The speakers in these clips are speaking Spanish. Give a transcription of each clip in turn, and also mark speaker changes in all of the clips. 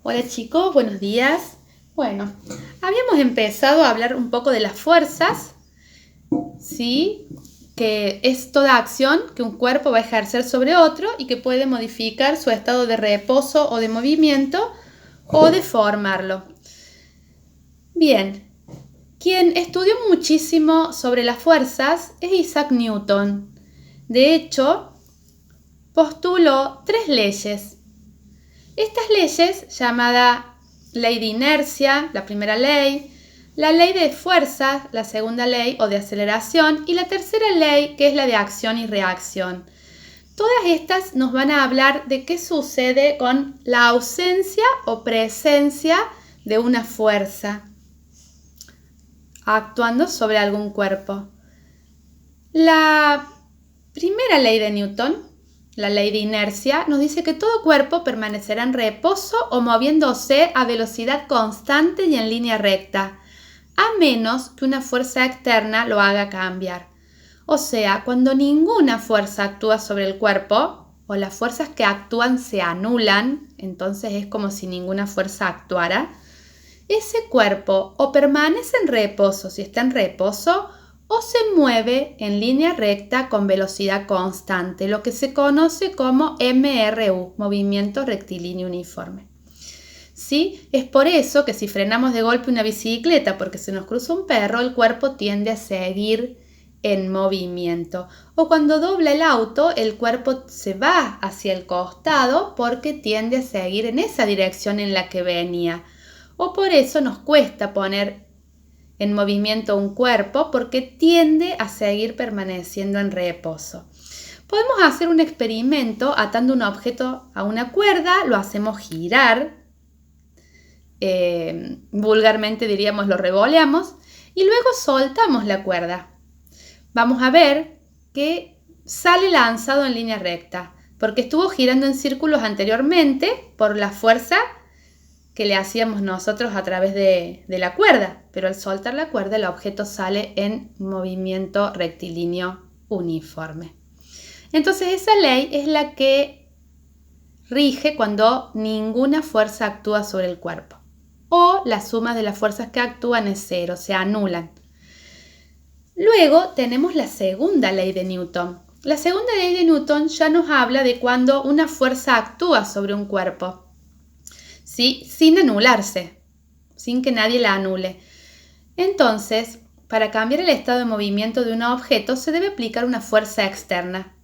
Speaker 1: Hola chicos, buenos días. Bueno, habíamos empezado a hablar un poco de las fuerzas, ¿sí? Que es toda acción que un cuerpo va a ejercer sobre otro y que puede modificar su estado de reposo o de movimiento o deformarlo. Bien, quien estudió muchísimo sobre las fuerzas es Isaac Newton. De hecho, postuló 3 leyes. Estas leyes, llamada ley de inercia, la primera ley, la ley de fuerzas, la segunda ley o de aceleración, y la tercera ley, que es la de acción y reacción. Todas estas nos van a hablar de qué sucede con la ausencia o presencia de una fuerza actuando sobre algún cuerpo. La primera ley de Newton, la ley de inercia, nos dice que todo cuerpo permanecerá en reposo o moviéndose a velocidad constante y en línea recta, a menos que una fuerza externa lo haga cambiar. O sea, cuando ninguna fuerza actúa sobre el cuerpo, o las fuerzas que actúan se anulan, entonces es como si ninguna fuerza actuara, ese cuerpo o permanece en reposo si está en reposo, o se mueve en línea recta con velocidad constante, lo que se conoce como MRU, movimiento rectilíneo uniforme. ¿Sí? Es por eso que si frenamos de golpe una bicicleta porque se nos cruza un perro, el cuerpo tiende a seguir en movimiento. O cuando dobla el auto, el cuerpo se va hacia el costado porque tiende a seguir en esa dirección en la que venía. O por eso nos cuesta poner en movimiento un cuerpo porque tiende a seguir permaneciendo en reposo. Podemos hacer un experimento atando un objeto a una cuerda, lo hacemos girar, vulgarmente diríamos lo revoleamos, y luego soltamos la cuerda. Vamos a ver que sale lanzado en línea recta, porque estuvo girando en círculos anteriormente por la fuerza que le hacíamos nosotros a través de la cuerda, pero al soltar la cuerda el objeto sale en movimiento rectilíneo uniforme. Entonces esa ley es la que rige cuando ninguna fuerza actúa sobre el cuerpo, o la suma de las fuerzas que actúan es cero, se anulan. Luego tenemos la segunda ley de Newton. La segunda ley de Newton ya nos habla de cuando una fuerza actúa sobre un cuerpo, ¿sí? Sin anularse, sin que nadie la anule. Entonces, para cambiar el estado de movimiento de un objeto se debe aplicar una fuerza externa.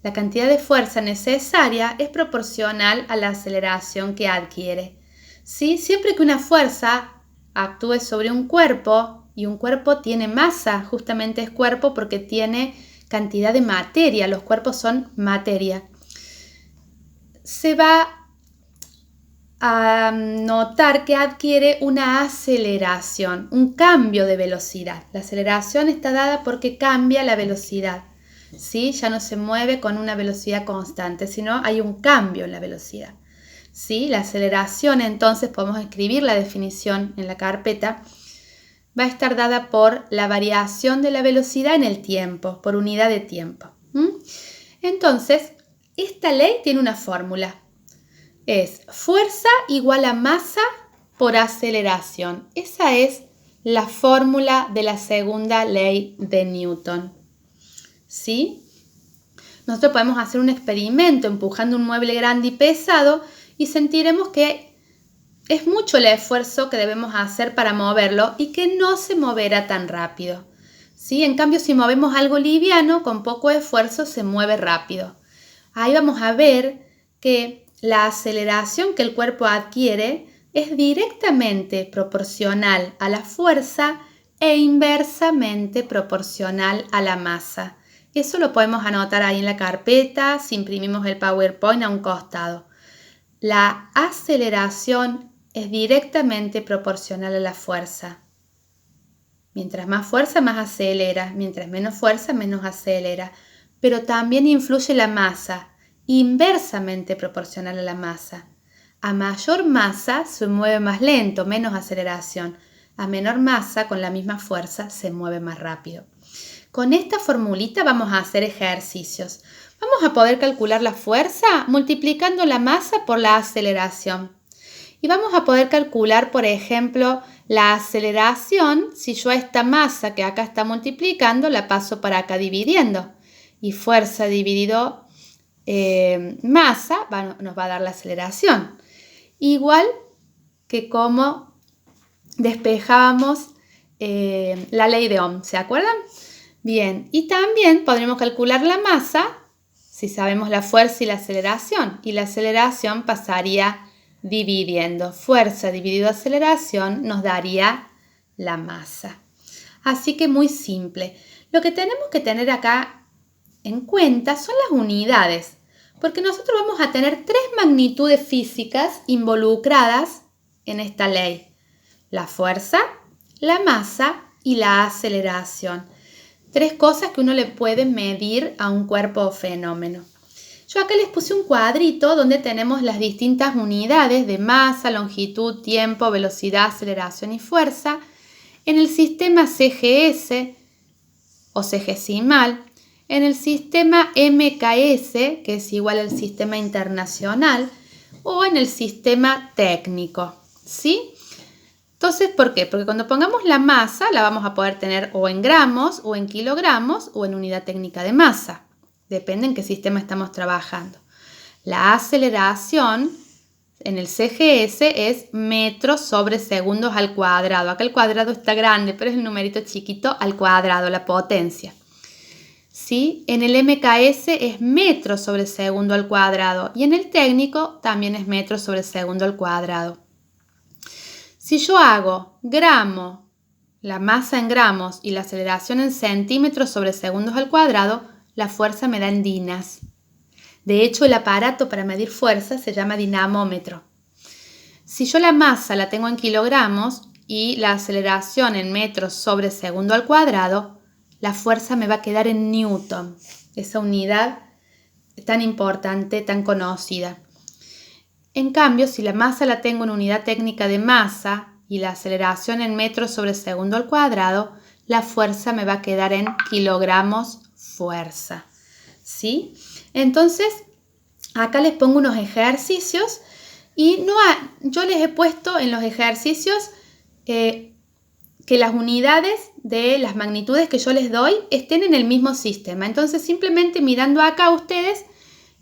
Speaker 1: La cantidad de fuerza necesaria es proporcional a la aceleración que adquiere. ¿Sí? Siempre que una fuerza actúe sobre un cuerpo, y un cuerpo tiene masa, justamente es cuerpo porque tiene cantidad de materia, los cuerpos son materia, se va a notar que adquiere una aceleración, un cambio de velocidad. La aceleración está dada porque cambia la velocidad, ¿sí? Ya no se mueve con una velocidad constante, sino hay un cambio en la velocidad, ¿sí? La aceleración, entonces, podemos escribir la definición en la carpeta, va a estar dada por la variación de la velocidad en el tiempo, por unidad de tiempo. Entonces, esta ley tiene una fórmula. Es fuerza igual a masa por aceleración. Esa es la fórmula de la segunda ley de Newton. ¿Sí? Nosotros podemos hacer un experimento empujando un mueble grande y pesado y sentiremos que es mucho el esfuerzo que debemos hacer para moverlo y que no se moverá tan rápido. ¿Sí? En cambio, si movemos algo liviano, con poco esfuerzo se mueve rápido. Ahí vamos a ver que la aceleración que el cuerpo adquiere es directamente proporcional a la fuerza e inversamente proporcional a la masa. Eso lo podemos anotar ahí en la carpeta si imprimimos el PowerPoint a un costado. La aceleración es directamente proporcional a la fuerza. Mientras más fuerza, más acelera. Mientras menos fuerza, menos acelera. Pero también influye la masa, inversamente proporcional a la masa. A mayor masa se mueve más lento, menos aceleración. A menor masa, con la misma fuerza, se mueve más rápido. Con esta formulita vamos a hacer ejercicios. Vamos a poder calcular la fuerza multiplicando la masa por la aceleración. Y vamos a poder calcular, por ejemplo, la aceleración si yo a esta masa que acá está multiplicando la paso para acá dividiendo. Y fuerza dividido masa nos va a dar la aceleración. Igual que como despejábamos la ley de Ohm, ¿se acuerdan? Bien, y también podremos calcular la masa si sabemos la fuerza y la aceleración. Y la aceleración pasaría dividiendo. Fuerza dividido aceleración nos daría la masa. Así que muy simple. Lo que tenemos que tener acá en cuenta son las unidades, porque nosotros vamos a tener 3 magnitudes físicas involucradas en esta ley. La fuerza, la masa y la aceleración. 3 cosas que uno le puede medir a un cuerpo o fenómeno. Yo acá les puse un cuadrito donde tenemos las distintas unidades de masa, longitud, tiempo, velocidad, aceleración y fuerza en el sistema CGS o CGesimal, en el sistema MKS, que es igual al sistema internacional, o en el sistema técnico, ¿sí? Entonces, ¿por qué? Porque cuando pongamos la masa la vamos a poder tener o en gramos, o en kilogramos, o en unidad técnica de masa. Depende en qué sistema estamos trabajando. La aceleración en el CGS es metros sobre segundos al cuadrado. Acá el cuadrado está grande, pero es el numerito chiquito al cuadrado, la potencia. ¿Sí? En el MKS es metros sobre segundo al cuadrado y en el técnico también es metros sobre segundo al cuadrado. Si yo hago gramo, la masa en gramos y la aceleración en centímetros sobre segundos al cuadrado, la fuerza me da en dinas. De hecho, el aparato para medir fuerza se llama dinamómetro. Si yo la masa la tengo en kilogramos y la aceleración en metros sobre segundo al cuadrado, la fuerza me va a quedar en newton, esa unidad tan importante, tan conocida. En cambio, si la masa la tengo en unidad técnica de masa y la aceleración en metros sobre segundo al cuadrado, la fuerza me va a quedar en kilogramos fuerza, ¿sí? Entonces, acá les pongo unos ejercicios y yo les he puesto en los ejercicios que las unidades de las magnitudes que yo les doy estén en el mismo sistema. Entonces, simplemente mirando acá ustedes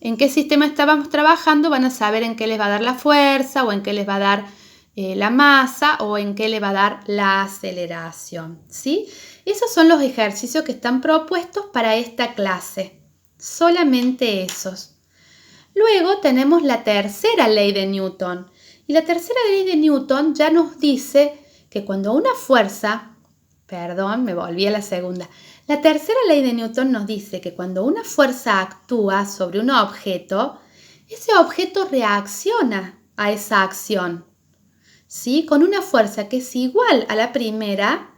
Speaker 1: en qué sistema estábamos trabajando, van a saber en qué les va a dar la fuerza o en qué les va a dar la masa o en qué le va a dar la aceleración, ¿sí? Esos son los ejercicios que están propuestos para esta clase, solamente esos. Luego tenemos la tercera ley de Newton y la tercera ley de Newton ya nos dice que cuando una fuerza, me volví a la segunda, la tercera ley de Newton nos dice que cuando una fuerza actúa sobre un objeto, ese objeto reacciona a esa acción, ¿sí? Con una fuerza que es igual a la primera,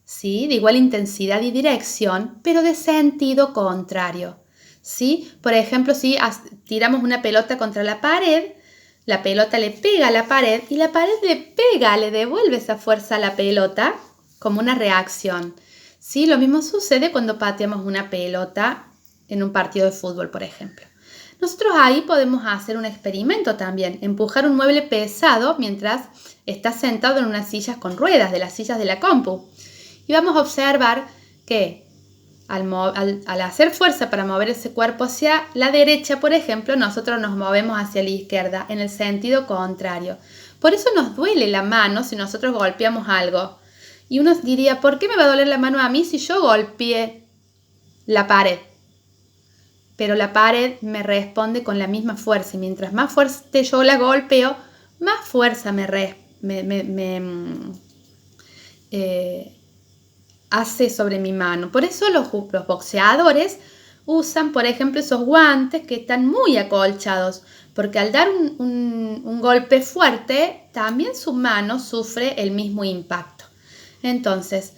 Speaker 1: ¿sí? De igual intensidad y dirección, pero de sentido contrario, ¿sí? Por ejemplo, si tiramos una pelota contra la pared, la pelota le pega a la pared y la pared le devuelve esa fuerza a la pelota como una reacción, ¿sí? Lo mismo sucede cuando pateamos una pelota en un partido de fútbol, por ejemplo. Nosotros ahí podemos hacer un experimento también, empujar un mueble pesado mientras está sentado en unas sillas con ruedas, de las sillas de la compu. Y vamos a observar que al hacer fuerza para mover ese cuerpo hacia la derecha, por ejemplo, nosotros nos movemos hacia la izquierda, en el sentido contrario. Por eso nos duele la mano si nosotros golpeamos algo. Y uno diría, ¿por qué me va a doler la mano a mí si yo golpeé la pared? Pero la pared me responde con la misma fuerza y mientras más fuerte yo la golpeo, más fuerza hace sobre mi mano. Por eso los boxeadores usan, por ejemplo, esos guantes que están muy acolchados, porque al dar un golpe fuerte, también su mano sufre el mismo impacto. Entonces,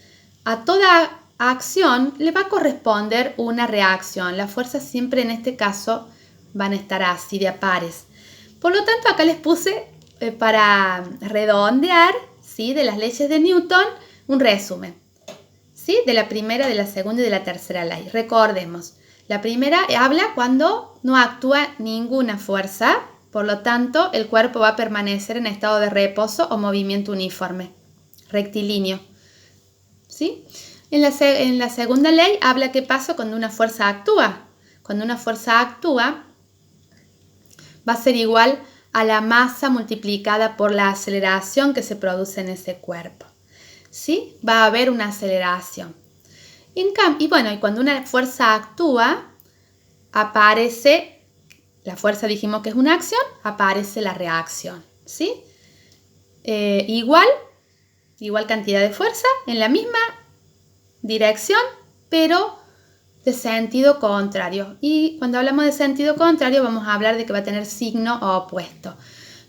Speaker 1: a toda acción le va a corresponder una reacción. Las fuerzas siempre en este caso van a estar así de a pares. Por lo tanto, acá les puse para redondear, ¿sí? De las leyes de Newton un resumen, ¿sí? De la primera, de la segunda y de la tercera ley. Recordemos, la primera habla cuando no actúa ninguna fuerza, Por lo tanto, el cuerpo va a permanecer en estado de reposo o movimiento uniforme, rectilíneo. ¿Sí? En la segunda ley habla qué pasa cuando una fuerza actúa. Cuando una fuerza actúa, va a ser igual a la masa multiplicada por la aceleración que se produce en ese cuerpo. ¿Sí? Va a haber una aceleración. Y cuando una fuerza actúa, aparece, la fuerza dijimos que es una acción, aparece la reacción. ¿Sí? Igual cantidad de fuerza en la misma dirección, pero de sentido contrario. Y cuando hablamos de sentido contrario vamos a hablar de que va a tener signo opuesto.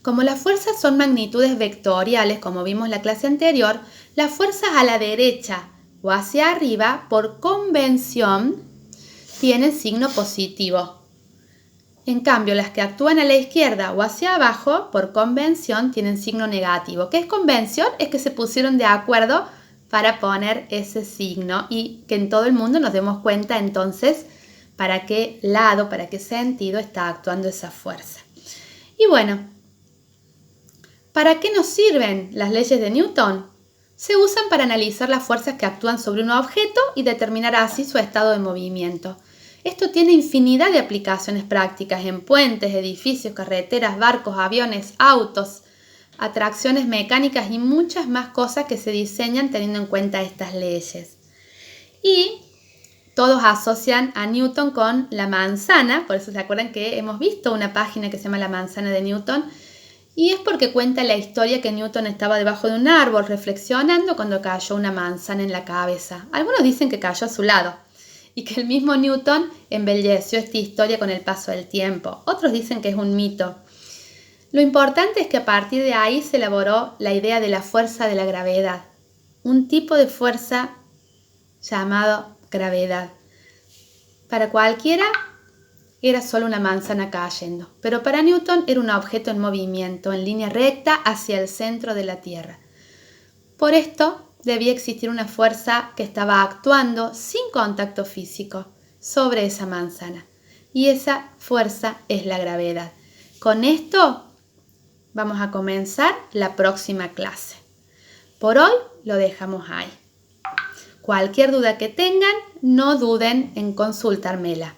Speaker 1: Como las fuerzas son magnitudes vectoriales, como vimos en la clase anterior, las fuerzas a la derecha o hacia arriba, por convención, tienen signo positivo. En cambio, las que actúan a la izquierda o hacia abajo, por convención, tienen signo negativo. ¿Qué es convención? Es que se pusieron de acuerdo para poner ese signo y que en todo el mundo nos demos cuenta entonces para qué lado, para qué sentido está actuando esa fuerza. Y bueno, ¿para qué nos sirven las leyes de Newton? Se usan para analizar las fuerzas que actúan sobre un objeto y determinar así su estado de movimiento. Esto tiene infinidad de aplicaciones prácticas en puentes, edificios, carreteras, barcos, aviones, autos, atracciones mecánicas y muchas más cosas que se diseñan teniendo en cuenta estas leyes. Y todos asocian a Newton con la manzana, por eso se acuerdan que hemos visto una página que se llama La manzana de Newton, y es porque cuenta la historia que Newton estaba debajo de un árbol reflexionando cuando cayó una manzana en la cabeza. Algunos dicen que cayó a su lado y que el mismo Newton embelleció esta historia con el paso del tiempo. Otros dicen que es un mito. Lo importante es que a partir de ahí se elaboró la idea de la fuerza de la gravedad, un tipo de fuerza llamado gravedad. Para cualquiera era solo una manzana cayendo, pero para Newton era un objeto en movimiento, en línea recta hacia el centro de la Tierra. Por esto debía existir una fuerza que estaba actuando sin contacto físico sobre esa manzana, y esa fuerza es la gravedad. Con esto vamos a comenzar la próxima clase. Por hoy lo dejamos ahí. Cualquier duda que tengan, no duden en consultármela.